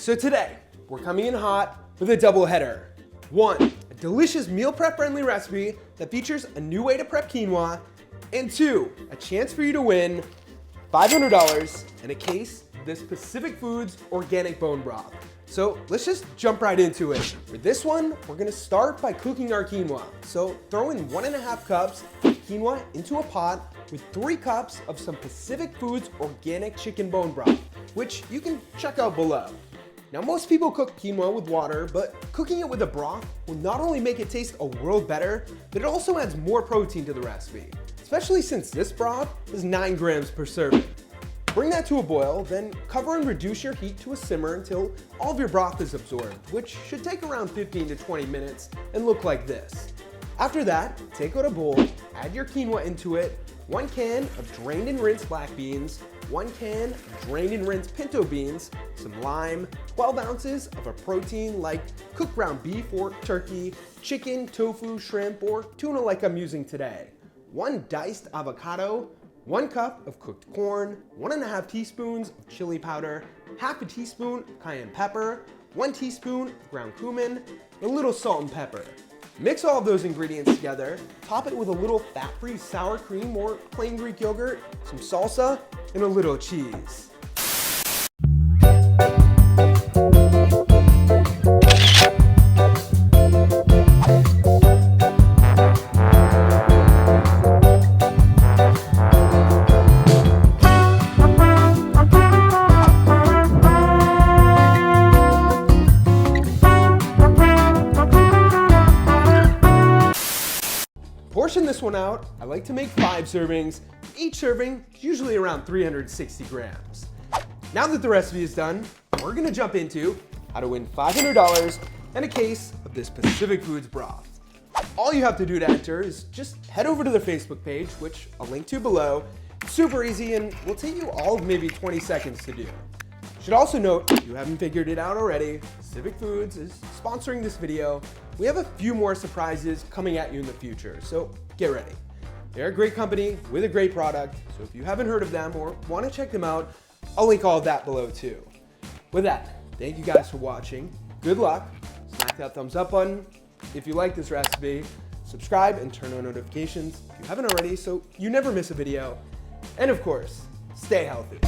So today, we're coming in hot with a double header. 1, a delicious meal prep friendly recipe that features a new way to prep quinoa. And 2, a chance for you to win $500 and a case of this Pacific Foods Organic Bone Broth. So let's just jump right into it. For this one, we're gonna start by cooking our quinoa. So throw in 1.5 cups of quinoa into a pot with 3 cups of some Pacific Foods Organic Chicken Bone Broth, which you can check out below. Now most people cook quinoa with water, but cooking it with a broth will not only make it taste a world better, but it also adds more protein to the recipe, especially since this broth is 9 grams per serving. Bring that to a boil, then cover and reduce your heat to a simmer until all of your broth is absorbed, which should take around 15 to 20 minutes and look like this. After that, take out a bowl, add your quinoa into it, 1 can of drained and rinsed black beans, 1 can of drained and rinsed pinto beans, some lime, 12 ounces of a protein like cooked ground beef or turkey, chicken, tofu, shrimp, or tuna like I'm using today, 1 diced avocado, 1 cup of cooked corn, 1.5 teaspoons of chili powder, half a teaspoon of cayenne pepper, 1 teaspoon of ground cumin, and a little salt and pepper. Mix all of those ingredients together, top it with a little fat-free sour cream or plain Greek yogurt, some salsa, and a little cheese. Portion this one out. I like to make 5 servings. Each serving is usually around 360 grams. Now that the recipe is done, we're gonna jump into how to win $500 and a case of this Pacific Foods broth. All you have to do to enter is just head over to their Facebook page, which I'll link to below. It's super easy and will take you all of maybe 20 seconds to do. You should also note, if you haven't figured it out already, Pacific Foods is sponsoring this video. We have a few more surprises coming at you in the future, so get ready. They're a great company with a great product, so if you haven't heard of them or want to check them out, I'll link all of that below too. With that, thank you guys for watching. Good luck. Smack that thumbs up button if you like this recipe. Subscribe and turn on notifications if you haven't already so you never miss a video. And of course, stay healthy.